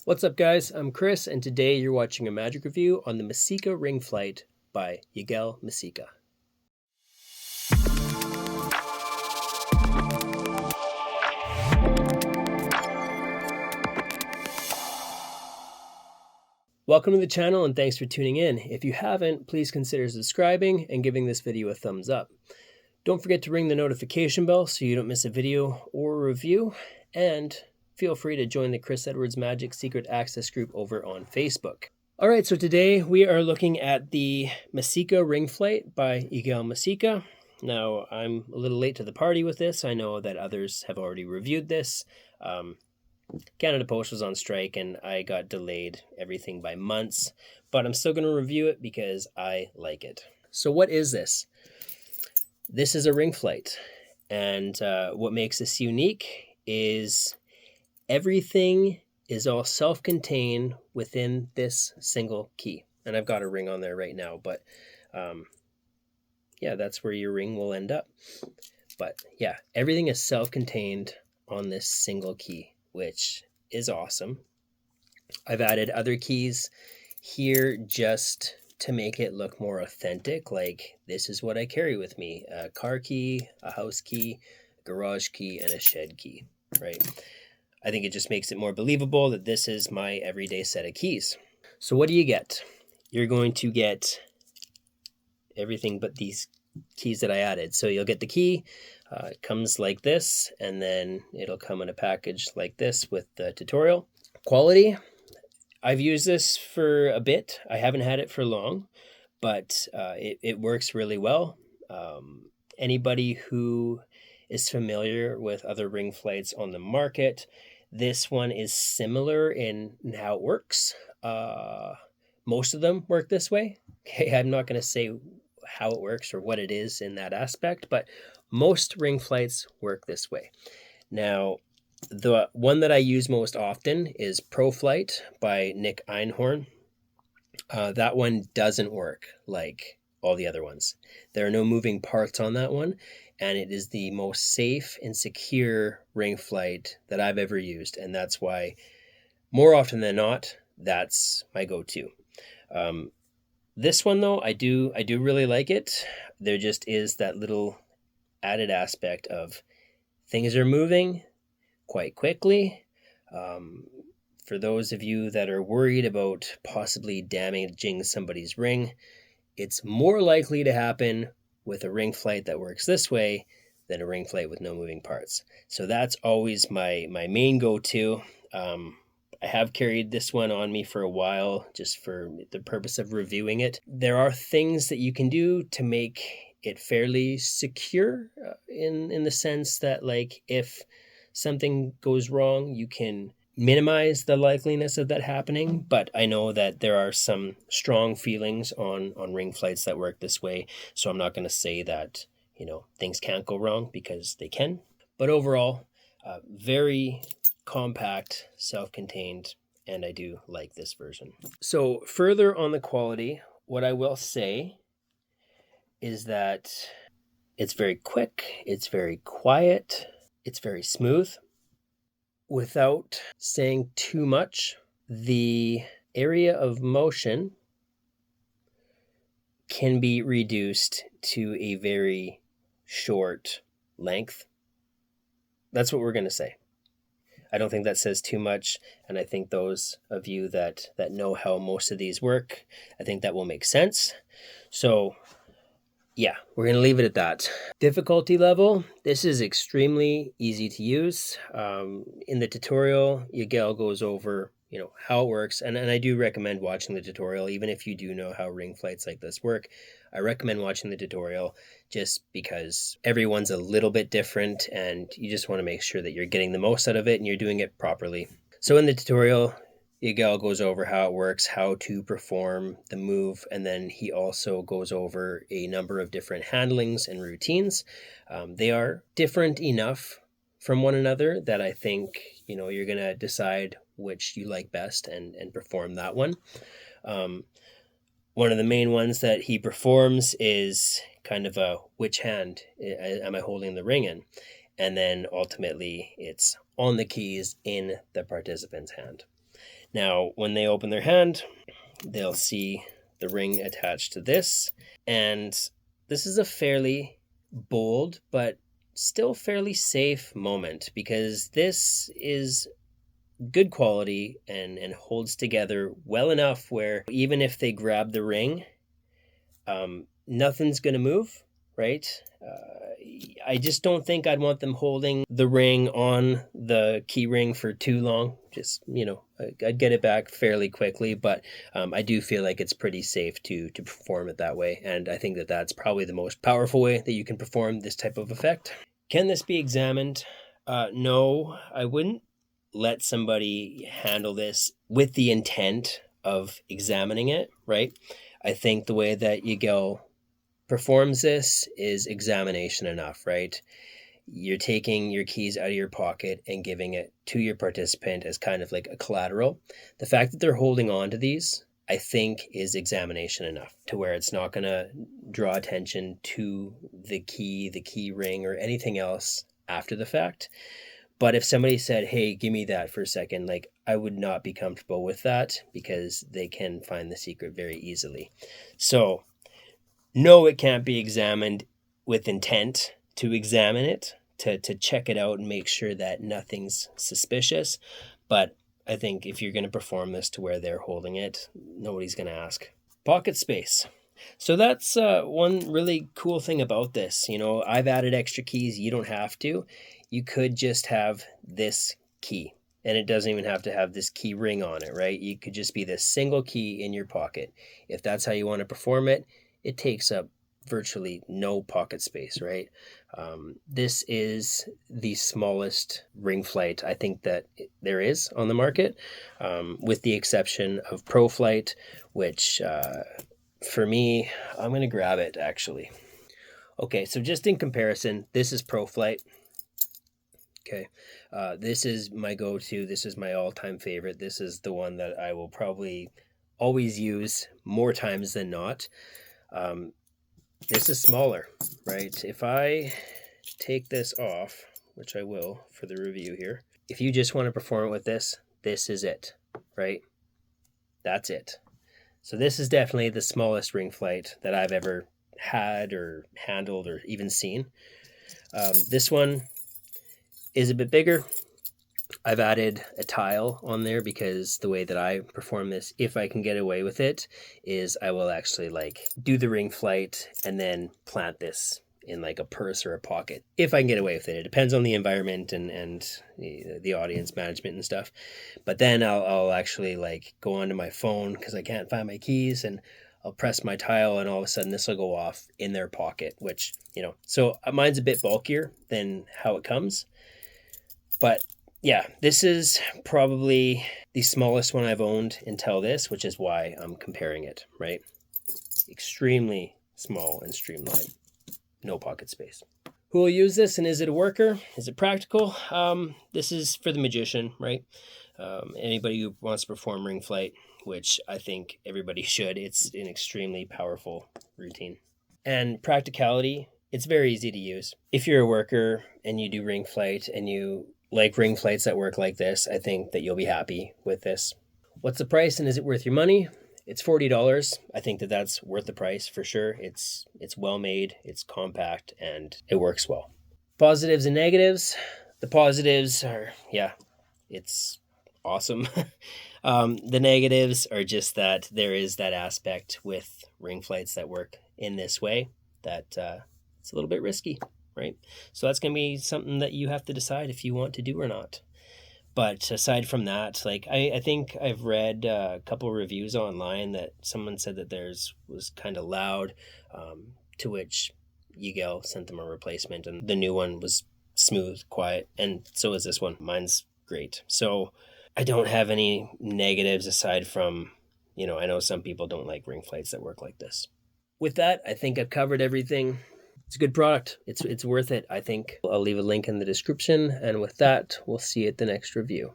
What's up, guys? I'm Chris, and today you're watching a magic review on the Mesika Ring Flight by Yigal Mesika. Welcome to the channel and thanks for tuning in. If you haven't, please consider subscribing and giving this video a thumbs up. Don't forget to ring the notification bell so you don't miss a video or a review, and feel free to join the Chris Edwards Magic Secret Access group over on Facebook. Alright, so today we are looking at the Mesika Ring Flight by Yigal Mesika. Now, I'm a little late to the party with this. I know that others have already reviewed this. Canada Post was on strike and I got delayed everything by months, but I'm still going to review it because I like it. So what is this? This is a ring flight, and what makes this unique is everything is all self-contained within this single key. And I've got a ring on there right now, but yeah, that's where your ring will end up. But yeah, everything is self-contained on this single key, which is awesome. I've added other keys here just to make it look more authentic. Like, this is what I carry with me: a car key, a house key, a garage key, and a shed key, right? I think it just makes it more believable that this is my everyday set of keys. So what do you get? You're going to get everything but these keys that I added. So you'll get the key. It comes like this, and then it'll come in a package like this with the tutorial. Quality, I've used this for a bit. I haven't had it for long, but it works really well. Anybody who is familiar with other ring flights on the market, this one is similar in how it works. Most of them work this way. Okay, I'm not going to say how it works or what it is in that aspect, but most ring flights work this way. Now, the one that I use most often is Pro Flight by Nick Einhorn. That one doesn't work like all the other ones. There are no moving parts on that one, and it is the most safe and secure ring flight that I've ever used, and that's why, more often than not, that's my go-to. This one, though, I do really like it. There just is that little added aspect of things are moving quite quickly. For those of you that are worried about possibly damaging somebody's ring, it's more likely to happen with a ring flight that works this way than a ring flight with no moving parts. So that's always my main go-to. I have carried this one on me for a while just for the purpose of reviewing it. There are things that you can do to make it fairly secure in the sense that, like, if something goes wrong, you can minimize the likeliness of that happening. But I know that there are some strong feelings on ring flights that work this way, so I'm not going to say that, you know, things can't go wrong, because they can. But overall, very compact, self-contained, and I do like this version. So further on the quality, what I will say is that it's very quick, it's very quiet, it's very smooth. Without saying too much, the area of motion can be reduced to a very short length. That's what we're going to say. I don't think that says too much, and I think those of you that know how most of these work, I think that will make sense. So yeah, we're going to leave it at that. Difficulty level, this is extremely easy to use. In the tutorial, Yigal goes over, you know, how it works, and I do recommend watching the tutorial. Even if you do know how ring flights like this work, I recommend watching the tutorial just because everyone's a little bit different, and you just want to make sure that you're getting the most out of it and you're doing it properly. So in the tutorial, Yigal goes over how it works, how to perform the move, and then he also goes over a number of different handlings and routines. They are different enough from one another that I think, you know, you're going to decide which you like best and perform that one. One of the main ones that he performs is kind of a which hand am I holding the ring in? And then ultimately it's on the keys in the participant's hand. Now, when they open their hand, they'll see the ring attached to this. And this is a fairly bold, but still fairly safe moment, because this is good quality and holds together well enough where even if they grab the ring, nothing's going to move, right? I just don't think I'd want them holding the ring on the key ring for too long. Just, I'd get it back fairly quickly, but I do feel like it's pretty safe to perform it that way. And I think that that's probably the most powerful way that you can perform this type of effect. Can this be examined? No, I wouldn't let somebody handle this with the intent of examining it, right? I think the way that Yigal performs this is examination enough, right? You're taking your keys out of your pocket and giving it to your participant as kind of like a collateral. The fact that they're holding on to these, I think, is examination enough to where it's not going to draw attention to the key ring, or anything else after the fact. But if somebody said, hey, give me that for a second, like, I would not be comfortable with that, because they can find the secret very easily. So, no, it can't be examined with intent to examine it, to check it out and make sure that nothing's suspicious. But I think if you're going to perform this to where they're holding it, nobody's going to ask. Pocket space. So that's one really cool thing about this. I've added extra keys. You don't have to. You could just have this key, and it doesn't even have to have this key ring on it, right? You could just be this single key in your pocket. If that's how you want to perform it, it takes up virtually no pocket space, right? This is the smallest ring flight I think that there is on the market, with the exception of Pro Flight, which for me, I'm going to grab it actually. Okay, so just in comparison, this is Pro Flight. Okay, this is my go-to. This is my all-time favorite. This is the one that I will probably always use more times than not. This is smaller, right? If I take this off, which I will for the review here, if you just want to perform it with this, this is it, right? That's it. So this is definitely the smallest ring flight that I've ever had or handled or even seen. This one is a bit bigger. I've added a tile on there because the way that I perform this, if I can get away with it, is I will actually do the ring flight and then plant this in like a purse or a pocket. If I can get away with it. It depends on the environment and the audience management and stuff. But then I'll actually go onto my phone because I can't find my keys, and I'll press my tile, and all of a sudden this will go off in their pocket, which, so mine's a bit bulkier than how it comes. But yeah, this is probably the smallest one I've owned until this, which is why I'm comparing it, right? Extremely small and streamlined. No pocket space. Who will use this, and is it a worker? Is it practical? This is for the magician, right? Anybody who wants to perform ring flight, which I think everybody should. It's an extremely powerful routine. And practicality, it's very easy to use. If you're a worker and you do ring flight and you like ring flights that work like this, I think that you'll be happy with this. What's the price, and is it worth your money? It's $40. I think that that's worth the price for sure. It's well made, it's compact, and it works well. Positives and negatives. The positives are, it's awesome. The negatives are just that there is that aspect with ring flights that work in this way that it's a little bit risky, right? So that's going to be something that you have to decide if you want to do or not. But aside from that, I think I've read a couple of reviews online that someone said that theirs was kind of loud, to which Yigal sent them a replacement, and the new one was smooth, quiet, and so is this one. Mine's great. So I don't have any negatives aside from, I know some people don't like ring flights that work like this. With that, I think I've covered everything. It's a good product. It's worth it, I think. I'll leave a link in the description. And with that, we'll see you at the next review.